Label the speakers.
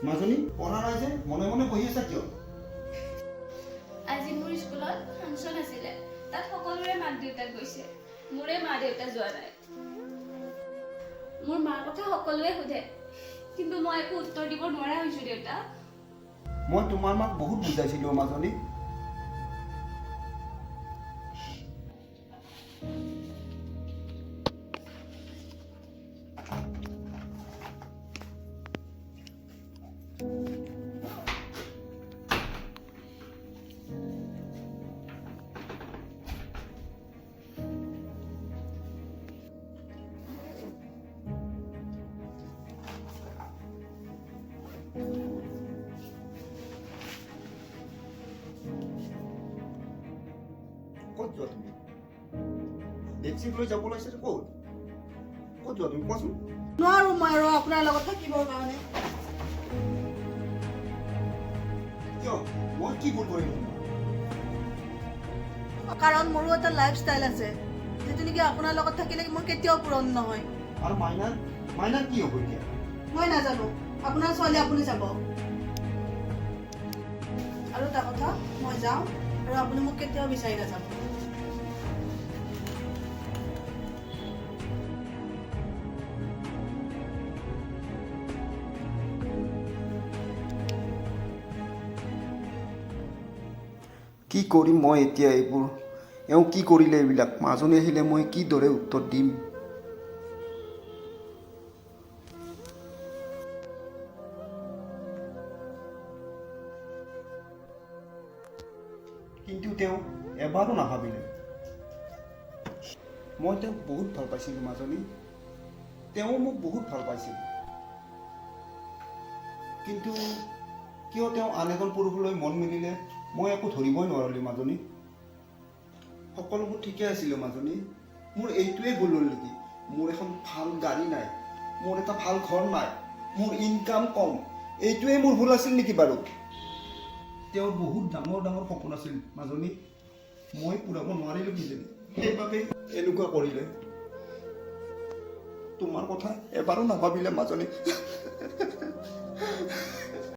Speaker 1: মাজনী পঢ়া নাই যে মনে মনে বহি আছা কিয়?
Speaker 2: আজি মোৰ স্কুলত ফাংচন আছিলে। তাত সকলোৰে মাক দেউতাক গৈছে, মোৰে মা দেউতা যোৱা নাই। মোৰ মাৰ কথা সকলোৱে সোধে, কিন্তু মই একো উত্তৰ দিব নোৱাৰা হৈছো দেউতা।
Speaker 1: মই তোমাৰ মাক বহুত বুজাইছিলো মাজনী। ক'ত যোৱা তুমি? বেডশ্বীট লৈ যাব লৈছে ক'ত? ক'ত যোৱা তুমি কোৱাচোন?
Speaker 3: নোৱাৰো মই আৰু আপোনাৰ লগত থাকিবৰ কাৰণে।
Speaker 1: কিয়? মই কি ভুল কৰিলোঁ?
Speaker 3: কাৰণ মোৰো এটা লাইফ ষ্টাইল আছে, যিটো নেকি আপোনাৰ লগত থাকিলে মোৰ কেতিয়াও পূৰণ নহয়।
Speaker 1: আৰু মাইনাৰ কি হ'ব এতিয়া?
Speaker 3: মই নাজানো, আপোনাৰ ছোৱালী আপুনি যাব। আৰু এটা কথা, মই যাওঁ আৰু আপুনি মোক কেতিয়াও বিচাৰি নাযাব।
Speaker 1: কি কৰিম মই এতিয়া এইবোৰ? এওঁ কি কৰিলে এইবিলাক? মাজনী আহিলে মই কিদৰে উত্তৰ দিম? কিন্তু তেওঁ এবাৰো নাভাবিলে। মই তেওঁক বহুত ভাল পাইছিলোঁ মাজনী। তেওঁ মোক বহুত ভাল পাইছিল। কিন্তু কিয় তেওঁ আন এজন পুৰুষলৈ মন মিলিলে মই একো ধৰিবই নোৱাৰিলোঁ মাজনী। সকলোবোৰ ঠিকে আছিলে মাজনী। মোৰ এইটোৱে ভুল হ'ল নেকি? মোৰ এখন ভাল গাড়ী নাই, মোৰ এটা ভাল ঘৰ নাই, মোৰ ইনকাম কম, এইটোৱে মোৰ ভুল আছিল নেকি বাৰু? তেওঁৰ বহুত ডাঙৰ ডাঙৰ সপোন আছিল মাজনী, মই পূৰাব নোৱাৰিলোঁ কিজানি, সেইবাবে এনেকুৱা কৰিলে। তোমাৰ কথা এবাৰো নাভাবিলে মাজনী।